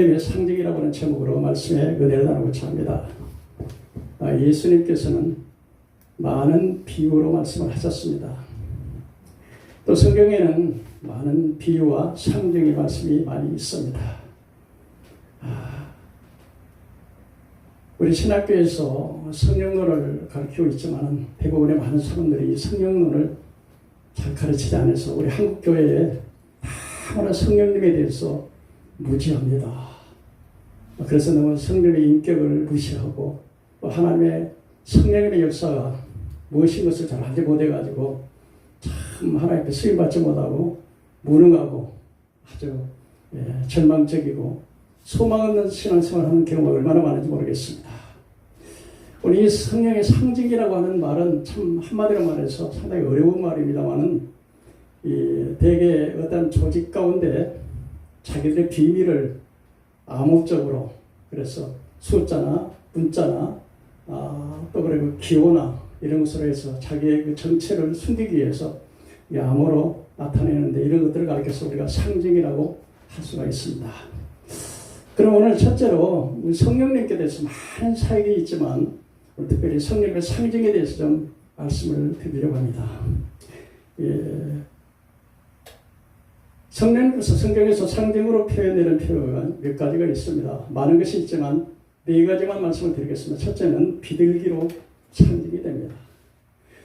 성령의 상징이라고 하는 제목으로 말씀의 은혜를 나누고자 합니다. 예수님께서는 많은 비유로 말씀을 하셨습니다. 또 성경에는 많은 비유와 상징의 말씀이 많이 있습니다. 우리 신학교에서 성령론을 가르치고 있지만 대부분의 많은 사람들이 성령론을 잘 가르치지 않아서 우리 한국교회에 다만 성령님에 대해서 무지합니다. 그래서 너무 성령의 인격을 무시하고 또 하나님의 성령님의 역사가 무엇인 것을 잘 알지 못해가지고 참 하나님께 쓰임받지 못하고 무능하고 아주 절망적이고 소망 없는 신앙생활을 하는 경우가 얼마나 많은지 모르겠습니다. 우리 이 성령의 상징이라고 하는 말은 참 한마디로 말해서 상당히 어려운 말입니다만은 대개 어떤 조직 가운데 자기들의 비밀을 암묵적으로 그래서 숫자나 문자나 또 그리고 기호나 이런 것으로 해서 자기의 그 정체를 숨기기 위해서 암호로 나타내는데 이런 것들을 가르쳐서 우리가 상징이라고 할 수가 있습니다. 그럼 오늘 첫째로 성령님께 대해서 많은 사역이 있지만 특별히 성령의 상징에 대해서 좀 말씀을 드리려고 합니다. 성령께서 성경에서 상징으로 표현되는 표현 몇 가지가 있습니다. 많은 것이 있지만 네 가지만 말씀을 드리겠습니다. 첫째는 비둘기로 상징이 됩니다.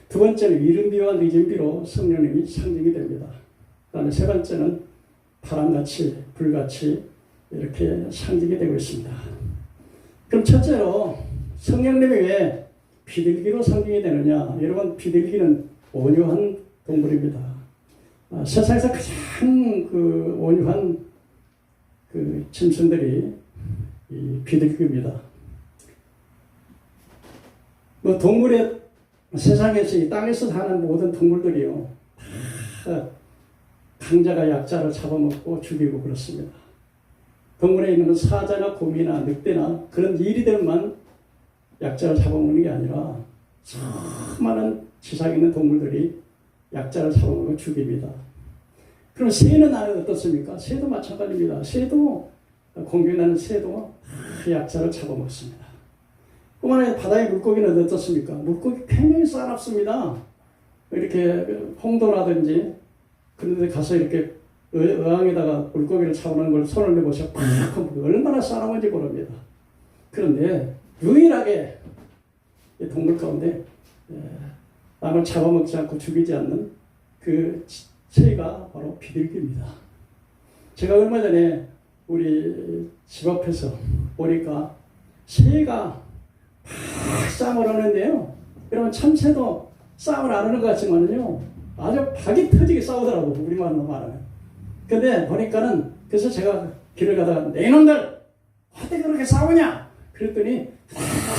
두 번째는 이른비와 늦은비로 성령님이 상징이 됩니다. 그 다음에 세 번째는 바람같이 불같이 이렇게 상징이 되고 있습니다. 그럼 첫째로 성령님이 왜 비둘기로 상징이 되느냐? 여러분, 비둘기는 온유한 동물입니다. 세상에서 가장 그 온유한 그 짐승들이 이 비둘기입니다. 뭐 동물의 세상에서 이 땅에서 사는 모든 동물들이요 다 강자가 약자를 잡아먹고 죽이고 그렇습니다. 동물에 있는 사자나 곰이나 늑대나 그런 이리들만 약자를 잡아먹는 게 아니라 수많은 지상에 있는 동물들이 약자를 잡아먹고 죽입니다. 그럼 새는 어떻습니까? 새도 마찬가지입니다. 새도 공중에 나는 새도 약자를 잡아먹습니다. 뿐만 아니라 바다의 물고기는 어떻습니까? 물고기 굉장히 싸납습니다. 이렇게 홍도라든지 그런 데 가서 이렇게 어항에다가 물고기를 잡아놓은 걸 손을 내보셔 팍 하면 얼마나 싸나운지 모릅니다. 그런데 유일하게 이 동물 가운데 남을 잡아먹지 않고 죽이지 않는 그 새가 바로 비둘기입니다. 제가 얼마 전에 우리 집 앞에서 보니까 새가 막 싸움을 하는데요. 여러분 참새도 싸움을 안 하는 것 같지만요. 아주 박이 터지게 싸우더라고 우리말로 말하면. 근데 보니까는 그래서 제가 길을 가다가 내 놈들 어떻게 그렇게 싸우냐? 그랬더니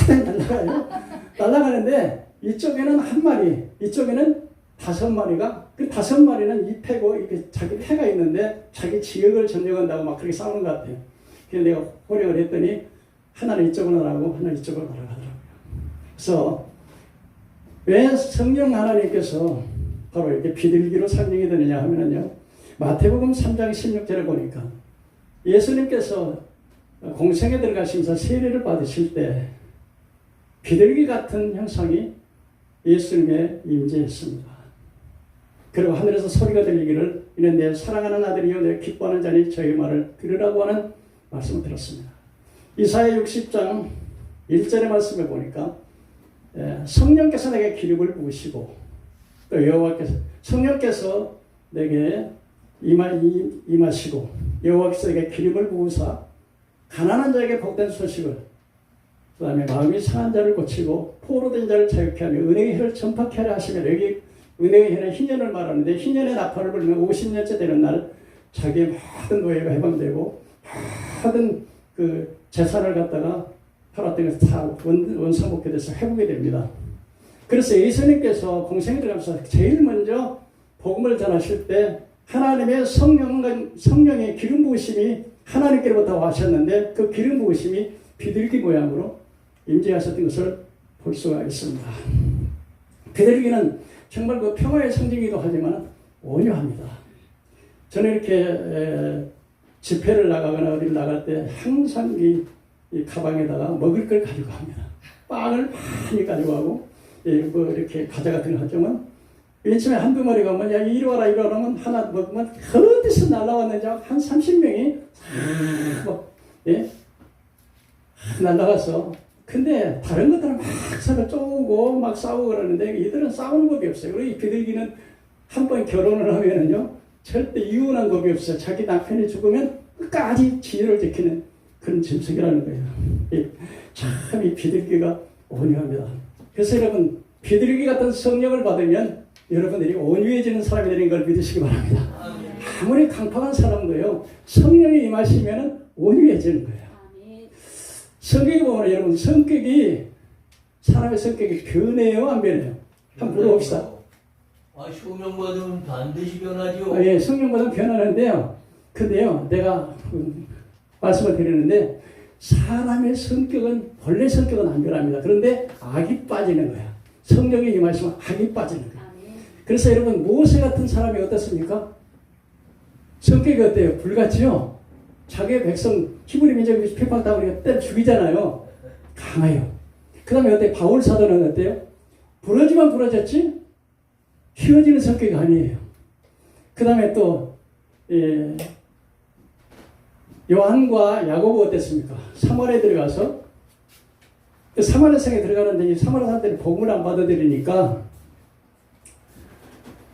날아가요. 날아가는데 이쪽에는 한 마리, 이쪽에는 5마리가 그 5마리는 이 패고 이렇게 자기 패가 있는데 자기 지역을 점령한다고 막 그렇게 싸우는 것 같아요. 그래서 내가 호령을 했더니 하나는 이쪽으로 날아가고 하나는 이쪽으로 날아가더라고요. 그래서 왜 성령 하나님께서 바로 이렇게 비둘기로 상징이 되느냐 하면은요. 마태복음 3장 16절을 보니까 예수님께서 공생에 들어가시면서 세례를 받으실 때 비둘기 같은 형상이 예수님의 임재했습니다. 그리고 하늘에서 소리가 들리기를 이는 내 사랑하는 아들이요 내 기뻐하는 자니 저의 말을 들으라고 하는 말씀을 들었습니다. 이사야 60장 1절의 말씀에 보니까 성령께서 내게 기름을 부으시고 또 여호와께서 성령께서 내게 임하시고 여호와께서 내게 기름을 부으사 가난한 자에게 복된 소식을 그 다음에 마음이 상한 자를 고치고 포로된 자를 자유케 하며 은혜의 해를 전파케 하려 하시며 여기 은혜의 해는 희년을 말하는데 희년의 나팔을 불면 50년째 되는 날 자기의 모든 노예가 해방되고 모든 그 재산을 갖다가 팔았던 것을 다 원상복귀 돼서 회복이 됩니다. 그래서 예수님께서 공생에 들어가면서 제일 먼저 복음을 전하실 때 하나님의 성령의 기름 부으심이 하나님께로부터 하셨는데 그 기름 부으심이 비둘기 모양으로 임재하셨던 것을 볼 수가 있습니다. 비둘기는 정말 그 평화의 상징이기도 하지만 온유합니다. 저는 이렇게 집회를 나가거나 어디를 나갈 때 항상 이 가방에다가 먹을 걸 가지고 갑니다. 빵을 많이 가지고 가고, 뭐 이렇게 과자 같은 거 하지만, 맨 처음에 한두 마리가 오면, 야, 이리 와라, 이리 와라 하면 하나 먹으면 어디서 날아왔는지 한 30명이 뭐, 예? 날아가서. 근데 다른 것들은 막 서로 쪼고 막 싸우고 그러는데 이들은 싸우는 법이 없어요. 그리고 이 비둘기는 한 번 결혼을 하면은요, 절대 이혼한 법이 없어요. 자기 남편이 죽으면 끝까지 지혜를 지키는 그런 짐승이라는 거예요. 참 이 비둘기가 온유합니다. 그래서 여러분, 비둘기 같은 성령을 받으면 여러분들이 온유해지는 사람이 되는 걸 믿으시기 바랍니다. 아무리 강팍한 사람도요, 성령이 임하시면 온유해지는 거예요. 성격이 보면 여러분, 성격이, 사람의 성격이 변해요, 안 변해요? 한번 물어봅시다. 성령 받으면 반드시 변하죠. 예, 성령 받으면 변하는데요. 근데요, 내가 말씀을 드리는데, 사람의 성격은, 본래 성격은 안 변합니다. 그런데 악이 빠지는 거야. 성령이 임하시면 악이 빠지는 거야. 그래서 여러분, 모세 같은 사람이 어떻습니까? 성격이 어때요? 불같지요? 자기의 백성, 히브리 민족이 핍박당하고 우리가 때려 죽이잖아요. 강해요. 그 다음에 어때요? 바울 사도는 어때요? 부러지만 부러졌지? 휘어지는 성격이 아니에요. 그 다음에 또, 요한과 야고보 어땠습니까? 사마리아에 들어가서, 사마리아 성에 들어가는데 이 사마리아 사람들이 복음을 안 받아들이니까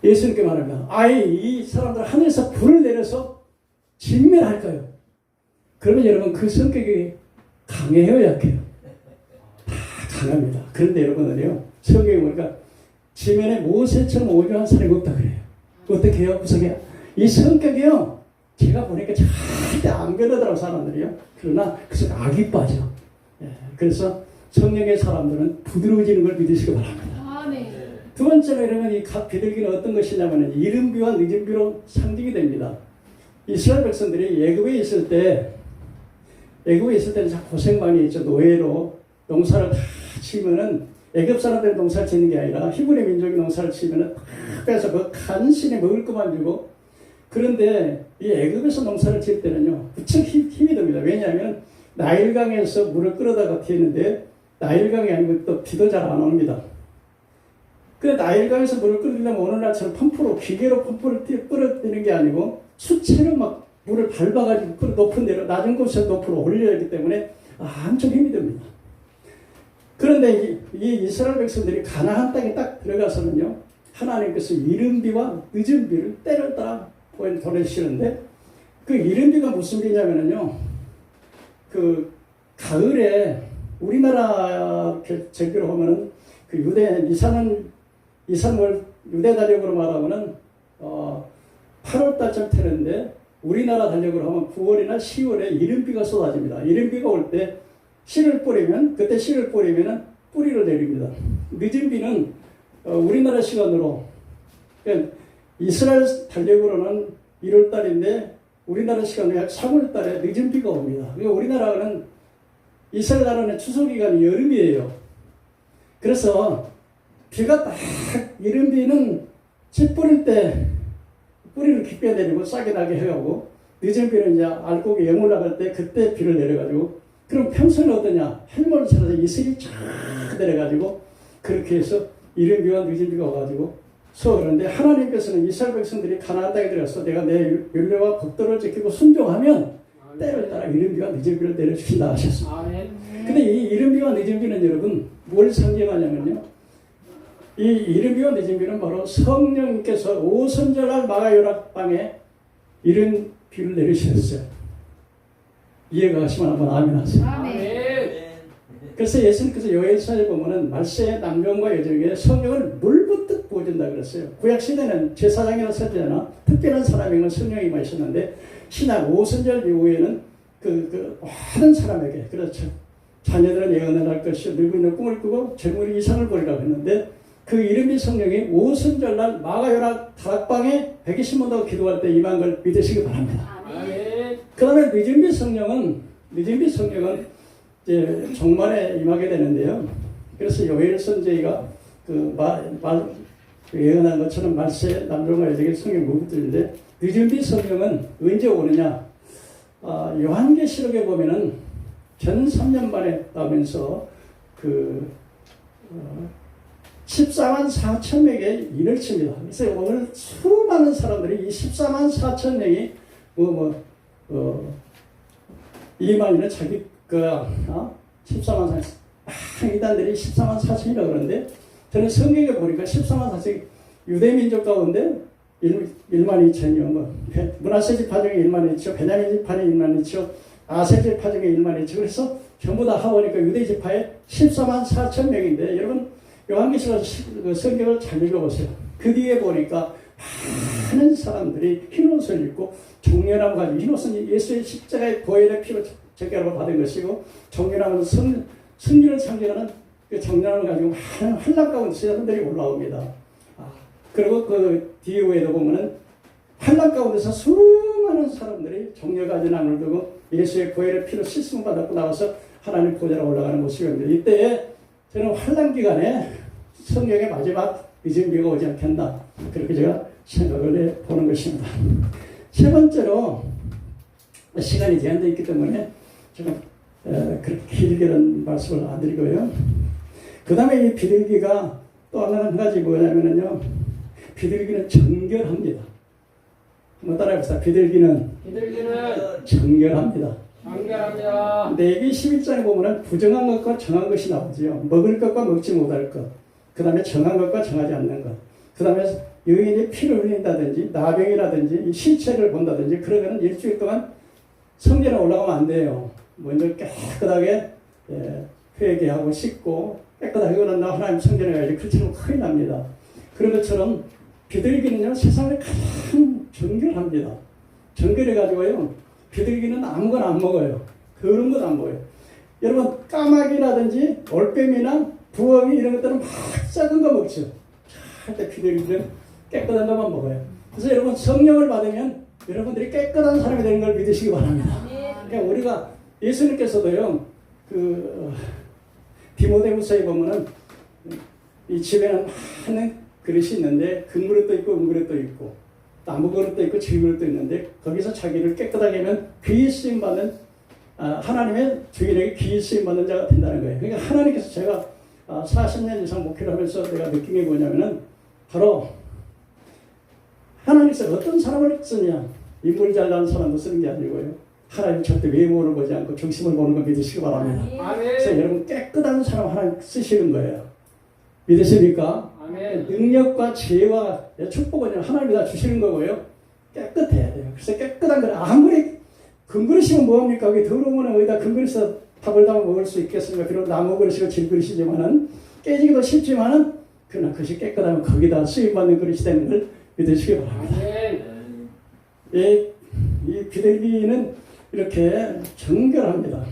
예수님께 말합니다. 아예 이 사람들 하늘에서 불을 내려서 진멸할까요? 그러면 여러분, 그 성격이 강해요, 약해요? 다 강합니다. 그런데 여러분은요, 성경에 보니까 지면에 모세처럼 온유한 사람이 없다 그래요. 어떻게 해요? 구석에 이 성격이요, 제가 보니까 절대 안 변하더라고, 사람들이요. 그러나 그래서 악이 빠져. 그래서 성령의 사람들은 부드러워지는 걸 믿으시기 바랍니다. 두 번째로 여러분, 이 비둘기는 어떤 것이냐면 이른비와 늦은비로 상징이 됩니다. 이스라엘 백성들이 애굽에 있을 때는 참 고생 많이 했죠. 노예로 농사를 다 치면은, 애굽 사람들이 농사를 짓는 게 아니라 히브리 민족이 농사를 치면은 다 빼서 간신히 먹을 것만 주고, 그런데 이 애굽에서 농사를 지을 때는요, 무척 힘이 듭니다. 왜냐하면 나일강에서 물을 끌어다가 튀는데 나일강이 아니고 또 비도 잘 안 옵니다. 그 나일강에서 물을 끌으려면 오늘날처럼 펌프로, 기계로 펌프를 끌어들이는 게 아니고 수채로 막 물을 밟아가지고 높은 데로, 낮은 곳에서 높으로 올려야 하기 때문에 엄청 힘이 듭니다. 그런데 이 이스라엘 백성들이 가나안 땅에 딱 들어가서는요, 하나님께서 이른 비와 늦은 비를 때렸다 보내시는데, 그 이른 비가 무슨 비냐면요, 그 가을에 우리나라 절기로 보면은 그 유대 이산월 유대 달력으로 말하면은 8월 달쯤 태는데, 우리나라 달력으로 하면 9월이나 10월에 이른비가 쏟아집니다. 이른비가 올 때 씨를 뿌리면, 그때 씨를 뿌리면은 뿌리를 내립니다. 늦은 비는 우리나라 시간으로, 그러니까 이스라엘 달력으로는 1월 달인데 우리나라 시간으로 약 3월 달에 늦은 비가 옵니다. 그러니까 우리나라는, 이스라엘 나라는 추석 기간이 여름이에요. 그래서 비가 딱, 이른 비는 씨 뿌릴 때 뿌리를 깊게 내리고 싹이 나게 해가고, 늦은 비는 이제 알곡이 영 올라갈 때 그때 비를 내려가지고, 그럼 평소에는 어떠냐? 헬몬을 찾아서 이슬이 쫙 내려가지고, 그렇게 해서 이른 비와 늦은 비가 와가지고 그런데 하나님께서는 이스라엘 백성들이 가나안 땅에 들어가서 내가 내 율례와 법도를 지키고 순종하면 때를 따라 이른 비와 늦은 비를 내려주신다 하셨습니다. 근데 이 이른 비와 늦은 비는 여러분 뭘 상징하냐면요, 이 이른 비와 늦은 비는 바로 성령께서 오순절날 마가요락 방에 이른 비를 내리셨어요. 이해가 가시면 한번 아멘 하세요. 그래서 예수님께서 요엘서에 보면은 말세의 남녀와 여종에게 성령을 물붓듯 부어준다 그랬어요. 구약시대는 제사장이나 선지자나 특별한 사람에게는 성령이 임하셨는데, 신약 오순절 이후에는 많은 사람에게, 그렇죠, 자녀들은 예언을 할 것이요 늙은이는 꿈을 꾸고 젊은이 이상을 보리라고 했는데, 그 이름이 성령이 오순절날 마가요락 다락방에 120번 기도할 때 임한 걸 믿으시기 바랍니다. 그 다음에 늦은비 성령은 이제 종말에 임하게 되는데요. 그래서 요엘 선지자가 예언한 것처럼 말세 남종과 여종의 성령 무엇들인데, 늦은비 성령은 언제 오느냐? 요한계시록에 보면은 전 3년 만에 나오면서 14만 4천 명의 인을 칩니다. 그래서 오늘 수많은 사람들이 이 14만 4천 명이 이만희는 자기 14만 4천 이단들이 14만 4천이라고 그러는데 저는 성경에 보니까 14만 4천 유대민족 가운데 1만 2천이요. 문하세 지파 중에 1만 2천, 베냐민 지파에 1만 2천, 아세 지파 중에 1만 2천. 그래서 전부 다 하보니까 유대 지파에 14만 4천 명인데 여러분 요한계시록 성경을 잘 읽어보세요. 그 뒤에 보니까 많은 사람들이 흰옷을 입고 정렬함 가지고 흰옷은 예수의 십자가의 보혈의 피로 정결함을 받은 것이고 정렬함은 승리를 상징하는 그 정렬함을 가지고 많은 환란 가운데 사람들이 올라옵니다. 그리고 그 뒤에도 보면은 환란 가운데서 수많은 사람들이 정렬 가진 나무를 두고 예수의 보혈의 피로 씻음을 받았고 나와서 하나님 보좌로 올라가는 모습입니다. 이때에 저는 환란 기간에 성경의 마지막 늦은 비가 오지 않겠나 그렇게 제가 생각을 해보는 것입니다. 세 번째로 시간이 제한되어 있기 때문에 제가 그렇게 길게는 말씀을 안 드리고요. 그 다음에 이 비둘기가 또 한 가지 뭐냐면요, 비둘기는 정결합니다. 한번 따라해봅시다. 비둘기는 정결합니다. 레위기 11장에 보면 부정한 것과 정한 것이 나오죠. 먹을 것과 먹지 못할 것, 그 다음에 정한 것과 정하지 않는 것, 그 다음에 여인이 피를 흘린다든지 나병이라든지 시체를 본다든지 그러면 일주일 동안 성전에 올라가면 안 돼요. 먼저 깨끗하게 회개하고 씻고 깨끗하게 하고 난 다음 하나님 성전에 가야지. 그렇지 않으면 큰일 납니다. 그런 것처럼 비둘기는요 세상에 가장 정결합니다. 정결해가지고요 비둘기는 아무거나 안 먹어요. 그런 것 안 먹어요. 여러분 까마귀라든지 올빼미나 부엉이 이런 것들은 막 작은 거 먹죠. 절대 비둘기는 깨끗한 것만 먹어요. 그래서 여러분 성령을 받으면 여러분들이 깨끗한 사람이 되는 걸 믿으시기 바랍니다. 그러니까 우리가 예수님께서도요 디모데후서에 보면은 이 집에는 많은 그릇이 있는데 금그릇도 있고 은그릇도 있고 나무 그릇도 있고 질그릇도 있는데 거기서 자기를 깨끗하게 하면 귀히 쓰임 받는 하나님의 주인에게 귀히 쓰임 받는 자가 된다는 거예요. 그러니까 하나님께서 제가 40년 이상 목회를 하면서 내가 느낀 게 뭐냐면은 바로 하나님께서 어떤 사람을 쓰냐 인물 잘나는 사람도 쓰는 게 아니고요. 하나님 절대 외모를 보지 않고 중심을 보는 거 믿으시기 바랍니다. 그래서 여러분 깨끗한 사람 하나님 쓰시는 거예요. 믿으십니까? 아멘. 능력과 지혜와 축복은 하나님이 다 주시는 거고요. 깨끗해야 돼요. 그래서 깨끗한 거는 아무리 금그릇이면 뭐합니까? 거기 더러운 거는 어디다 금그릇에서 밥을 담아 먹을 수 있겠습니까? 그런 나무 그릇이고 질그릇이지만은 깨지기도 쉽지만은 그러나 그것이 깨끗하면 거기다 쓰임받는 그릇이 되는 걸 믿으시기 바랍니다. 이 비둘기는 이렇게 정결합니다.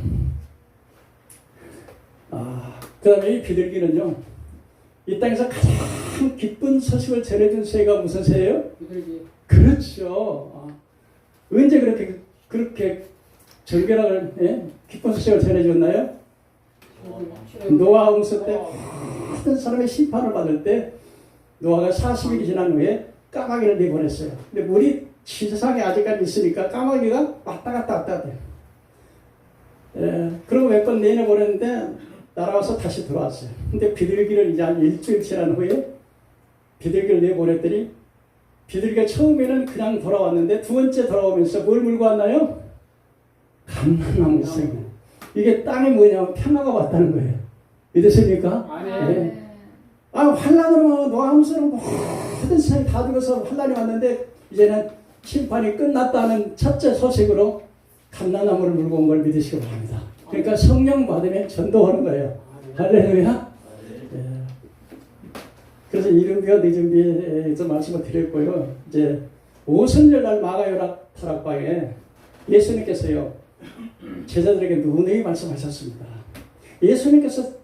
그 다음에 이 비둘기는요, 이 땅에서 가장 기쁜 소식을 전해준 새가 무슨 새예요? 비둘기. 그렇죠. 언제 그렇게 정결한 기쁜 소식을 전해줬나요? 노아 홍수 때 모든 사람의 심판을 받을 때 노아가 40일이 지난 후에 까마귀를 내보냈어요. 근데 물이 세상에 아직까지 있으니까 까마귀가 왔다 갔다 돼요. 그리고 몇 번 내려보냈는데 날아와서 다시 들어왔어요. 근데 비둘기를 이제 한 일주일 지난 후에 비둘기를 내보냈더니 비둘기가 처음에는 그냥 돌아왔는데 두 번째 돌아오면서 뭘 물고 왔나요? 감람나무 씨. 이게 땅에 뭐냐면 평화가 왔다는 거예요. 믿으십니까? 네. 환란으로 노아함수로 모든 세상이 다 죽어서 환란이 왔는데 이제는 심판이 끝났다는 첫째 소식으로 감람나무를 물고 온 걸 믿으시기 바랍니다. 그러니까 성령 받으면 전도하는 거예요. 할렐루야. 네. 그래서 이른비와 늦은비에서 말씀을 드렸고요. 이제 오순절날 마가요락 타락방에 예수님께서요 제자들에게 누누이 말씀하셨습니다. 예수님께서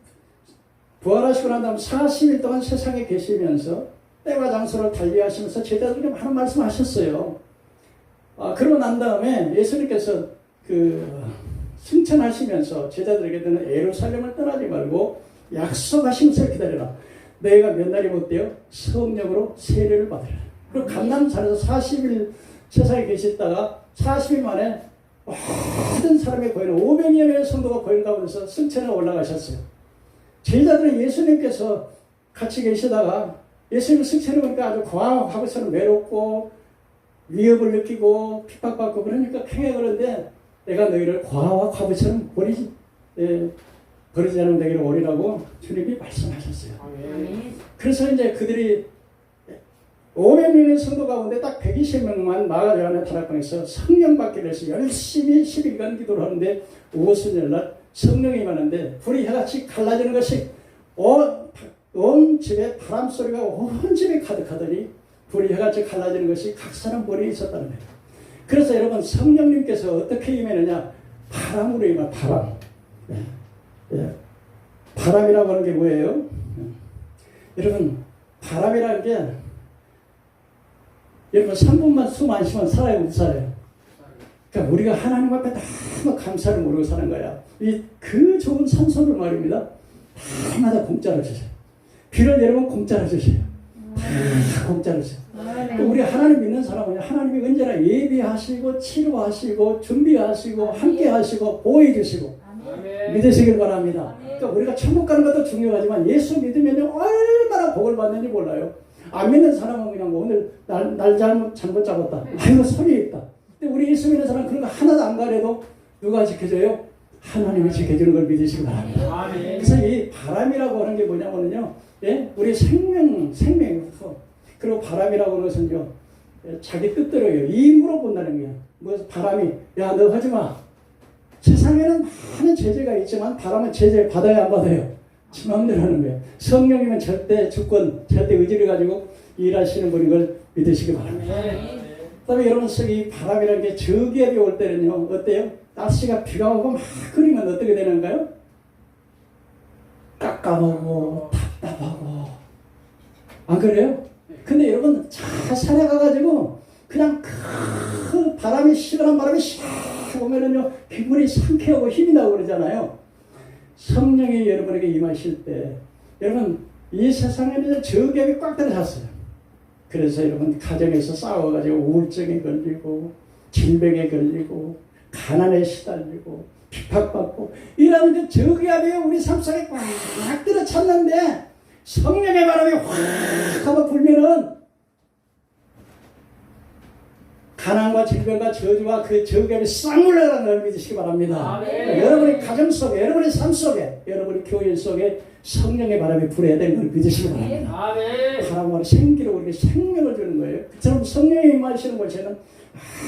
부활하시고 난 다음 40일 동안 세상에 계시면서 때와 장소를 달리하시면서 제자들에게 많은 말씀하셨어요. 그러고 난 다음에 예수님께서 승천하시면서 제자들에게 너는 예루살렘을 떠나지 말고 약속하시면서 기다려라. 너희가 몇 날이 못되어 성령으로 세례를 받으라. 그리고 감남산에서 40일 세상에 계셨다가 40일 만에 모든 사람의 고인 500여 명의 성도가 고인 가운데서 승천에 올라가셨어요. 제자들은 예수님께서 같이 계시다가 예수님 승천해 보니까 아주 과학하고서는 외롭고 위협을 느끼고 핍박받고 그러니까 평행하는데 내가 너희를 과와 과부처럼 버리지 않으면 되기를 오리라고 주님이 말씀하셨어요. 그래서 이제 그들이 500명의 성도 가운데 딱 120명만 마가 요한의 다락방에서 성령 받기를 해서 열심히 12일간 기도를 하는데 오순절날 성령이 임하는데 불이 해같이 갈라지는 것이 온 집에 바람 소리가 온 집에 가득하더니 불이 해같이 갈라지는 것이 각 사람 머리에 있었다는 거예요. 그래서 여러분 성령님께서 어떻게 임하느냐? 바람으로 임하 바람. 바람이라고 하는 게 뭐예요? 여러분 바람이라는 게 여러분 3분만 숨 안 쉬면 살아요, 못 살아요? 그러니까 우리가 하나님 앞에 너무 감사를 모르고 사는 거야. 그 좋은 산소를 말입니다. 다마다 공짜로 주세요. 비를 여러분 공짜로 주세요. 다 공짜로 주세요. 그러니까 우리 하나님 믿는 사람은 하나님이 언제나 예비하시고 치료하시고 준비하시고 함께하시고 보호해 주시고 믿으시길 바랍니다. 그러니까 우리가 천국 가는 것도 중요하지만 예수 믿으면 얼마나 복을 받는지 몰라요. 안 믿는 사람은 그냥 오늘 날 잘못 잡았다. 아이고 손이 있다. 근데 우리 예수 믿는 사람은 그런 거 하나도 안 가려도 누가 지켜줘요? 하나님이 지켜주는 걸 믿으시기 바랍니다. 그래서 이 바람이라고 하는 게 뭐냐면요, 우리 생명이고 그리고 바람이라고 하는 것은요, 자기 뜻대로요. 임으로 본다는 거예요. 뭐 바람이 야 너 하지 마. 세상에는 많은 제재가 있지만 바람은 제재 받아야 안 받아요. 지 마음대로 하는 거예요. 성령님은 절대 주권, 절대 의지를 가지고 일하시는 분인 걸 믿으시기 바랍니다. 그다음에 여러분 이 바람이라는 게 저기압이 올 때는요 어때요? 날씨가 비가 오고 막 그리면 어떻게 되는가요? 깝깝하고 답답하고 안 그래요? 근데 여러분 자산에 가가지고 그냥 그 바람이 시원한 바람이 샥 오면은요 기분이 상쾌하고 힘이 나고 그러잖아요. 성령이 여러분에게 임하실 때 여러분 이 세상에는 저기압이 꽉 들어찼어요. 그래서 여러분 가정에서 싸워가지고 우울증에 걸리고 질병에 걸리고 가난에 시달리고 핍박받고 이러는 게 저기압이 우리 삶 속에 꽉 들어찼는데 성령의 바람이 확 하고 불면은 가난과 질병과 저주와 그 저기압이 싹 물러가는 걸 믿으시기 바랍니다. 여러분의 가정 속에, 여러분의 삶 속에, 여러분의 교회 속에 성령의 바람이 불어야 되는 걸 믿으시기 바랍니다. 바람은 생기로 우리에게 생명을 주는 거예요. 그처럼 성령이 임하시는 곳에는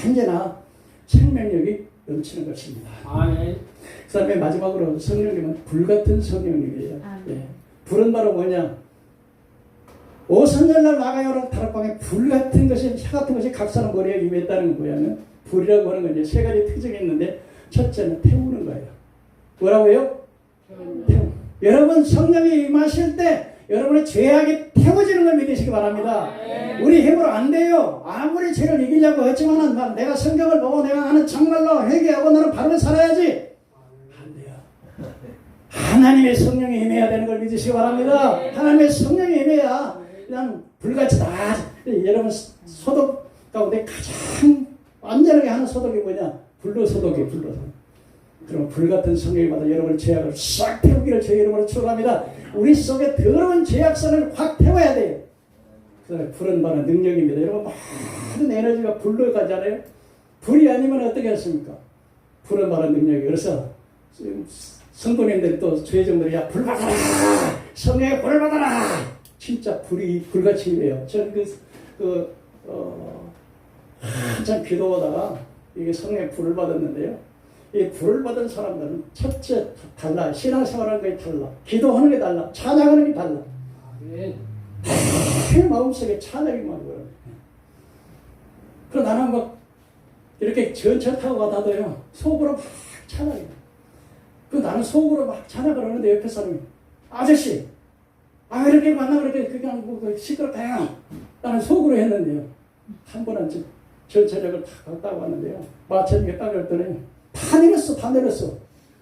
언제나 생명력이 넘치는 것입니다. 그 다음에 마지막으로 성령님은 불같은 성령님이에요. 불은 바로 뭐냐? 오순절날 마가요한 다락방에 불 같은 것이, 혀 같은 것이 각 사람 머리에 임했다는 거예요. 불이라고 하는 건 이제 세 가지 특징이 있는데, 첫째는 태우는 거예요. 뭐라고요? 태우는. 여러분 성령이 임하실 때 여러분의 죄악이 태워지는 걸 믿으시기 바랍니다. 우리 힘으로 안 돼요. 아무리 죄를 이기려고 했지만은 내가 성경을 보고 내가 나는 정말로 회개하고 나는 바로 살아야지. 안 돼요. 하나님의 성령이 임해야 되는 걸 믿으시기 바랍니다. 하나님의 성령이 임해야 그냥 불같이 다 여러분 소독 가운데 가장 안전하게 하는 소독이 뭐냐? 불로 소독이에요. 불로 소독. 그럼 불같은 성령이 받아 여러분의 죄악을 싹 태우기를 저희 이름으로 축원합니다. 우리 속에 더러운 죄악선을 확 태워야 돼요. 그래서 불은 바로 능력입니다. 여러분 모든 에너지가 불로 가잖아요. 불이 아니면 어떻게 하십니까? 불은 바로 능력이에요. 그래서 성도님들이 또 죄정들이 야 불 받아라! 성령의 불을 받아라! 진짜 불이 불같이 임해요. 저는 한참 기도하다가 이게 성령의 불을 받았는데요. 이 불을 받은 사람들은 첫째 달라. 신앙생활하는 게 달라. 기도하는 게 달라. 찬양하는 게 달라. 제 마음속에 찬양이 막 보여요. 그럼 나는 막 이렇게 전철 타고 가다도요. 속으로 막 찬양해. 그 나는 속으로 막 찬양을 하는데 옆에 사람이 아저씨 왜 이렇게 만나 그렇게 그냥 시끄럽다요. 나는 속으로 했는데요. 한 번은 전철역을 다 갔다 왔는데요. 마천역에 딱 갔더니 다 내렸어.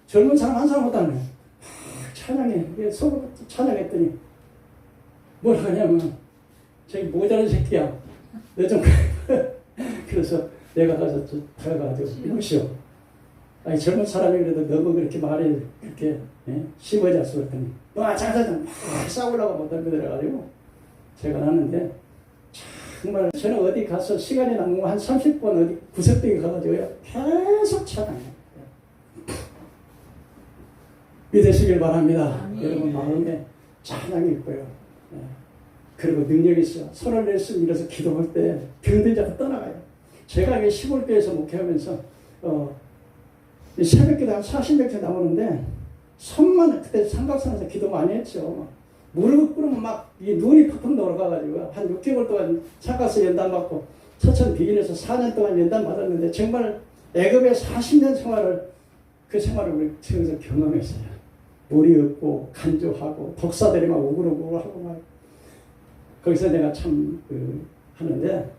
젊은 사람 한 사람 없다네. 찬양해. 속으로 찬양했더니 뭘 하냐면 저기 모자란 새끼야. 너 좀 그래서 내가 가서 다가가지고 이보시오. 아니 젊은 사람이 그래도 너무 그렇게 말이 그렇게 심어져서 그랬더니 장사장 막 싸우려고 못한 그래가지고 제가 하는데 정말 저는 어디 가서 시간이 남으면 한 30분 어디 구석대기 가가지고요 계속 찬양해요. 믿으시길 바랍니다. 여러분 마음에 찬양이 있고요. 그리고 능력이 있어요. 손을 내서 밀어서 기도할 때 병든 자가 떠나가요. 제가 이게 시골교회에서 목회하면서 새벽기도 한 40명 나오는데 손만 그때 삼각산에서 기도 많이 했죠. 무릎 꿇으면 막 이 눈이 팍팍 돌아가가지고 한 6개월 동안 삼각산 연단 받고 서천 비인에서 4년 동안 연단 받았는데 정말 애굽의 40년 생활을 그 생활을 우리 지금서 경험했어요. 물이 없고 간조하고 독사들이 막 우글우글 하고 막 거기서 내가 참 하는데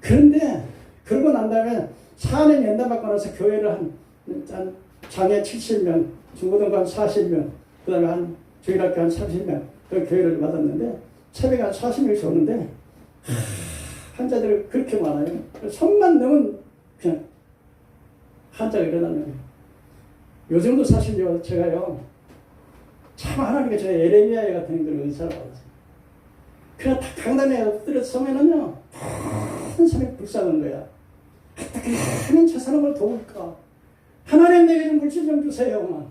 그런데 그러고 난 다음에 4년 연단 받고 나서 교회를 한 장애 70명, 중고등부 한 40명, 그 다음에 한 주일학교 한 30명, 그 교회를 받았는데 새벽에 한 40명씩 오는데 환자들이 그렇게 많아요. 손만 넣으면 그냥 환자가 일어나는 거예요. 요즘도 사실요, 제가요, 참 하나님께 저 에레미야 같은 그런 은사를 받았어요. 그냥 딱 강단에 엎드려 서면은요, 큰 사람이 불쌍한 거야. 어떻게 하면 저 사람을 도울까? 하나님 내게 좀 물질 좀 주세요. 막.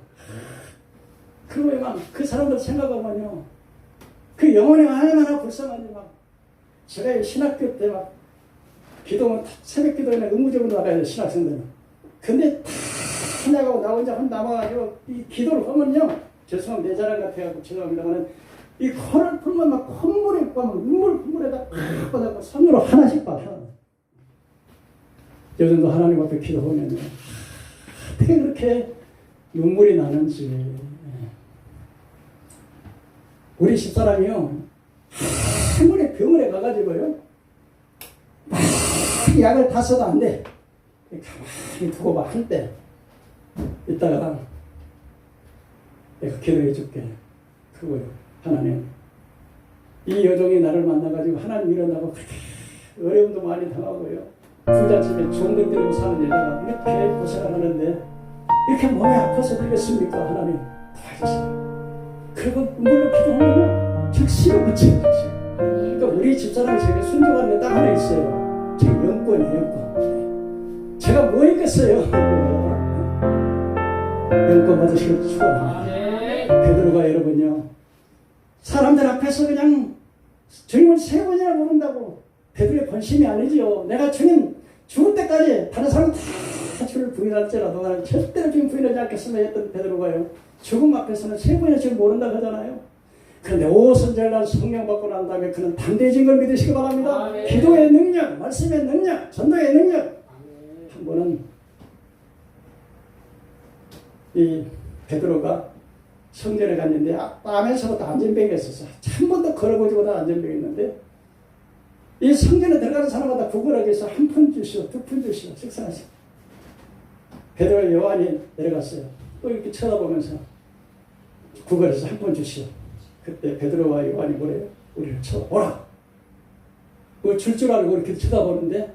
그리고 막 그 사람들 생각하면요, 그 영혼이 얼마나 불쌍한지 막. 제가 신학교 때 막 기도는 새벽 기도에는 의무적으로 나가야 돼, 신학생들은. 근데 다 나가고 나 혼자 남아가지고 이 기도를 하면요, 죄송합니다, 내 자랑 같아가지고 죄송합니다만 이 코를 풀면 막 콧물이 있고 막 눈물에다 팍 받아고 손으로 하나씩 봐. 요즘도 하나님 앞에 기도하면요, 어떻게 그렇게 눈물이 나는지. 우리 집사람이요, 한 번에 병원에 가가지고요, 막 약을 다 써도 안 돼. 가만히 두고 막 한때 이따가 내가 기도해 줄게. 그거요. 하나님, 이 여종이 나를 만나가지고 하나님 일어나고 그렇게 어려움도 많이 당하고요, 부잣집에 종들 데리고 사는 여자가 이렇게 고생을 하는데 이렇게 몸이 아파서 되겠습니까? 하나님 도와주세요. 그리고 눈물로 기도하면요, 즉시 고쳐요. 그러니까 우리 집사람이 제게 순종하는 게 딱 하나 있어요. 제 영권이에요, 영권. 제가 뭐 있겠어요? 영권 받으시길 축원합니다. 베드로가 여러분요, 사람들 앞에서 그냥 주님을 세 번이나 부른다고 베드로의 본심이 아니지요. 내가 주님 죽을 때까지 다른 사람 다 주를 부인할지라도 나는 절대로 주님 부인하지 않겠습니다 했던 베드로가요, 죽음 앞에서는 세 번이나 지금 모른다고 하잖아요. 그런데 오순절날 성령 받고 난 다음에 그는 담대해진 걸 믿으시기 바랍니다. 아멘. 기도의 능력, 말씀의 능력, 전도의 능력. 아멘. 한 번은 이 베드로가 성전에 갔는데 밤에서부터 안전병이 있었어요. 한 번도 걸어보지 못한 안전병이 있는데 이 성전에 들어가는 사람마다 구걸하기 위해서 한 푼 주시오, 두 푼 주시오, 식사하시오. 베드로와 요한이 내려갔어요. 또 이렇게 쳐다보면서 구걸해서 한 푼 주시오. 그때 베드로와 요한이 뭐래요? 우리를 쳐다보라. 줄 알고 이렇게 쳐다보는데,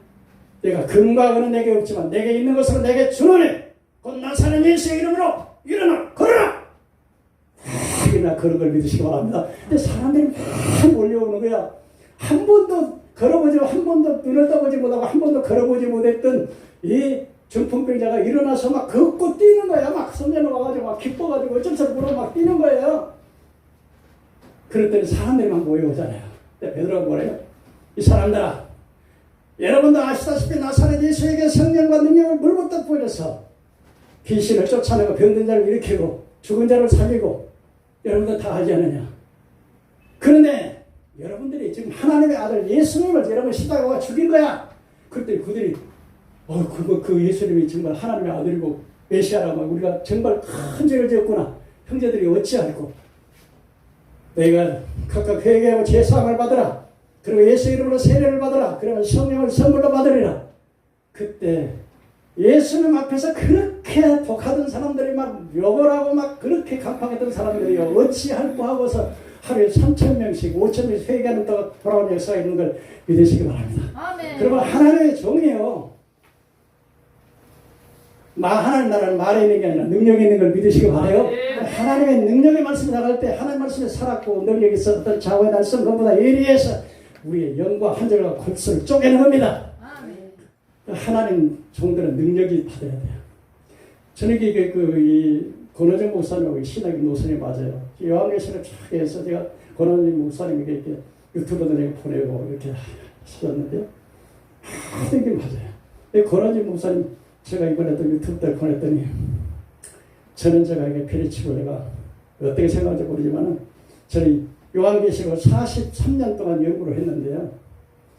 내가 금과 은은 내게 없지만 내게 있는 것으로 내게 주노니 곧 나사렛 예수의 이름으로 일어나 걸어라. 나 그런 걸 믿으시기 바랍니다. 근데 사람들이 막 몰려오는 거야. 한 번도 걸어보지, 한 번도 눈을 떠보지 못하고 한 번도 걸어보지 못했던 이 중풍병자가 일어나서 막 걷고 뛰는 거야. 막 성전에 와가지고 막 기뻐가지고 어쩔 수 없이 막 뛰는 거예요. 그랬더니 사람들이 막 모여오잖아요. 근데 베드로가 뭐래요? 이 사람들아, 여러분도 아시다시피 나사렛 예수에게 성령과 능력을 물부터 부어서 귀신을 쫓아내고 병든 자를 일으키고 죽은 자를 살리고 여러분도 다 하지 않느냐. 그런데 여러분들이 지금 하나님의 아들 예수님을 여러분 십자가가 죽인 거야. 그랬더니 그들이 그 예수님이 정말 하나님의 아들이고 메시아라고 우리가 정말 큰 죄를 지었구나. 형제들이 어찌하리고 너희가 각각 회개하고 제사함을 받으라. 그리고 예수 이름으로 세례를 받으라. 그러면 성령을 선물로 받으리라. 그때 예수님 앞에서 그렇게 독하던 사람들이 막 욕을 하고 막 그렇게 강팍했던 사람들이요, 어찌할꼬 하고서 하루에 3,000명씩 5,000명씩 회개하는 동안 돌아오는 역사가 있는 걸 믿으시기 바랍니다. 아멘. 그러면 하나님의 종이요, 하나님 나라는 말에 있는 게 아니라 능력이 있는 걸 믿으시기 바라요. 하나님의 능력의 말씀이 나갈 때 하나님 말씀에 살았고 능력이 있었던 좌우의 날선 것보다 예리해서 우리의 영과 한절과 골수를 쪼개는 겁니다. 하나님 종들은 능력이 받아야 돼요. 저는 이게 이 권호정 목사님하고 신학의 노선이 맞아요. 요한계시록 쫙 해서 제가 권호정 목사님에게 이렇게 유튜브도 내가 보내고 이렇게 하셨는데요. 하는 게 맞아요. 권호정 목사님 제가 이번에도 유튜브 때 보냈더니 저는 제가 이게 피리치고 내가 어떻게 생각할지 모르지만은 저는 요한계시록 43년 동안 연구를 했는데요.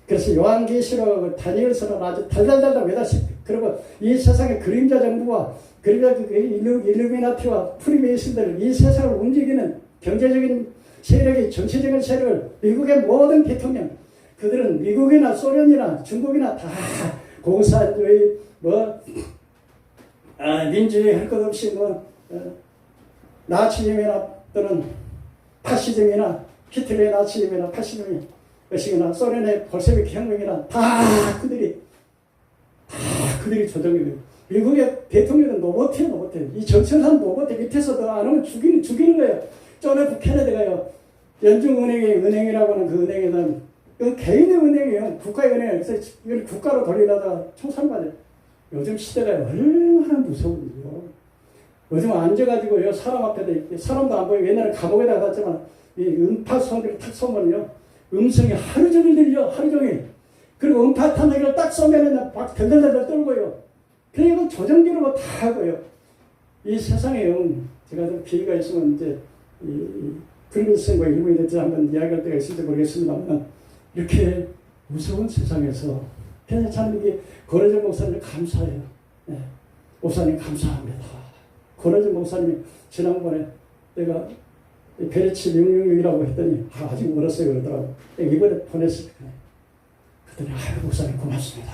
그래서 요한계시록 다니엘서는 아주 달달달달 외다시 그리고 이 세상의 그림자 정부와 그림자 일루미나티와 프리메이슨들 이 세상을 움직이는 경제적인 세력이 정치적인 세력을 미국의 모든 대통령 그들은 미국이나 소련이나 중국이나 다 공산주의 민주주의 할 것 없이 나치즘이나 또는 파시즘이나 히틀러의 나치즘이나 파시즘이 것이거나 소련의 볼셰비키 혁명이나 다 그들이 조정해요. 미국의 대통령은 로봇이에요. 이 정치하는 로봇 밑에서도 안 하면 죽이는 거예요. 존 F 케네디가요. 연중은행의 은행이라고 하는 그 은행에는 그 개인의 은행이에요. 국가의 은행. 그래서 이걸 국가로 돌리다가 총살받아요. 요즘 시대가 얼마나 무서운지요. 요즘 앉아가지고요. 사람 앞에도 사람도 안 보이고 옛날에 감옥에다 갔지만 이 음파 소리를 탁 쏘면요. 음성이 하루 종일 들려. 하루 종일. 그리고 음파 탄핵을 딱 쏘면은 막 덜덜덜 떨고요. 그리고 조정기로 다 하고요. 이 세상에요. 제가 좀 기회가 있으면 이제 프리메이슨과 일부인한테 한번 이야기할 때가 있을지 모르겠습니다만 이렇게 무서운 세상에서 그냥 저는 이게 권호정 목사님 감사해요. 네. 목사님 감사합니다. 권호정 목사님이 지난번에 내가 베리치 666이라고 했더니 아직 멀었어요 그러더라고. 이번에 보냈을 때 그랬더니 목사님 고맙습니다.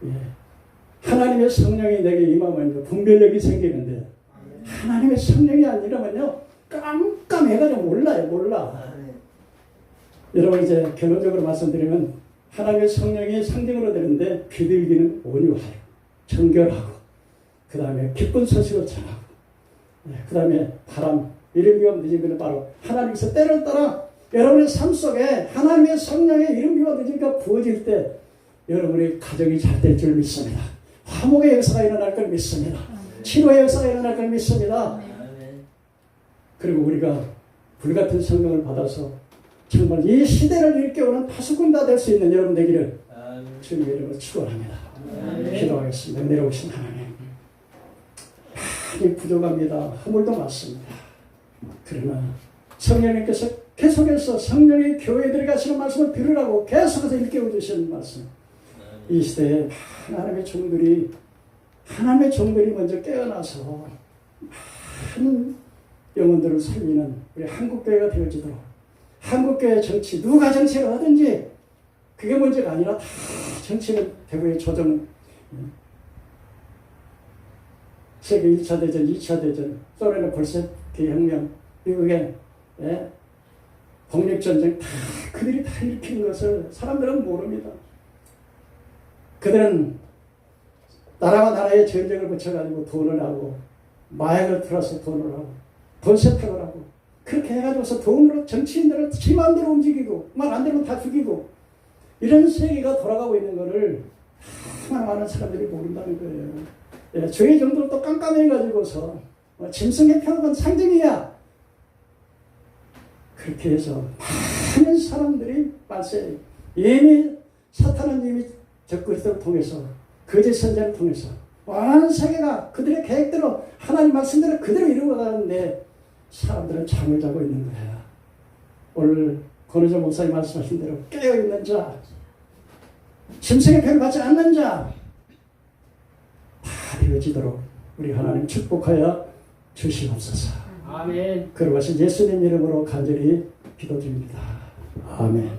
예. 하나님의 성령이 내게 임하면 분별력이 생기는데 하나님의 성령이 아니라면요 깜깜해가지고 몰라. 여러분 이제 결론적으로 말씀드리면 하나님의 성령이 상징으로 되는데 비둘기는 온유하여 정결하고 그 다음에 기쁜 소식을 전하고 그 다음에 바람 이름 비와 늦으면 바로 하나님께서 때를 따라 여러분의 삶 속에 하나님의 성령의 이름 비와 늦으니까 부어질 때 여러분의 가정이 잘 될 줄 믿습니다. 화목의 역사가 일어날 걸 믿습니다. 치료의 역사가 일어날 걸 믿습니다. 그리고 우리가 불같은 성령을 받아서 정말 이 시대를 일깨우는 파수꾼다 될 수 있는 여러분 되기를 주님의 이름으로 축원합니다. 기도하겠습니다. 내려오신 하나님 많이 부족합니다. 허물도 많습니다. 그러나 성령님께서 계속해서 성령의 교회에 들어가시는 말씀을 들으라고 계속해서 일깨워 주시는 말씀 이 시대에 하나님의 종들이 먼저 깨어나서 많은 영혼들을 살리는 우리 한국교회가 되어지도록 한국교회 정치 누가 정치를 하든지 그게 문제가 아니라 다 정치는 대부의 조정 세계 1차 대전, 2차 대전, 소련의 볼셰비키 혁명, 미국의 독립전쟁 다 그들이 다 일으킨 것을 사람들은 모릅니다. 그들은 나라와 나라의 전쟁을 붙여가지고 돈을 하고 마약을 틀어서 돈을 하고 돈 세탁을 하고 그렇게 해가지고서 돈으로 정치인들을 지 마음대로 움직이고 말 안 되면 다 죽이고 이런 세계가 돌아가고 있는 것을 얼마나 많은 사람들이 모른다는 거예요. 죄의 정도를 또 깜깜해가지고서 짐승의 표적은 상징이야. 그렇게 해서 많은 사람들이 발생 이미 사탄은 이미 적그리스도를 통해서 거짓 선자를 통해서 온 세계가 그들의 계획대로 하나님 말씀대로 그대로 이루어가는데 사람들은 잠을 자고 있는 거야. 오늘 권호정 목사님 말씀하신 대로 깨어있는 자 짐승의 표를 받지 않는 자 다 되어지도록 우리 하나님 축복하여 주시옵소서. 아멘. 그러고서 예수님 이름으로 간절히 기도 드립니다. 아멘.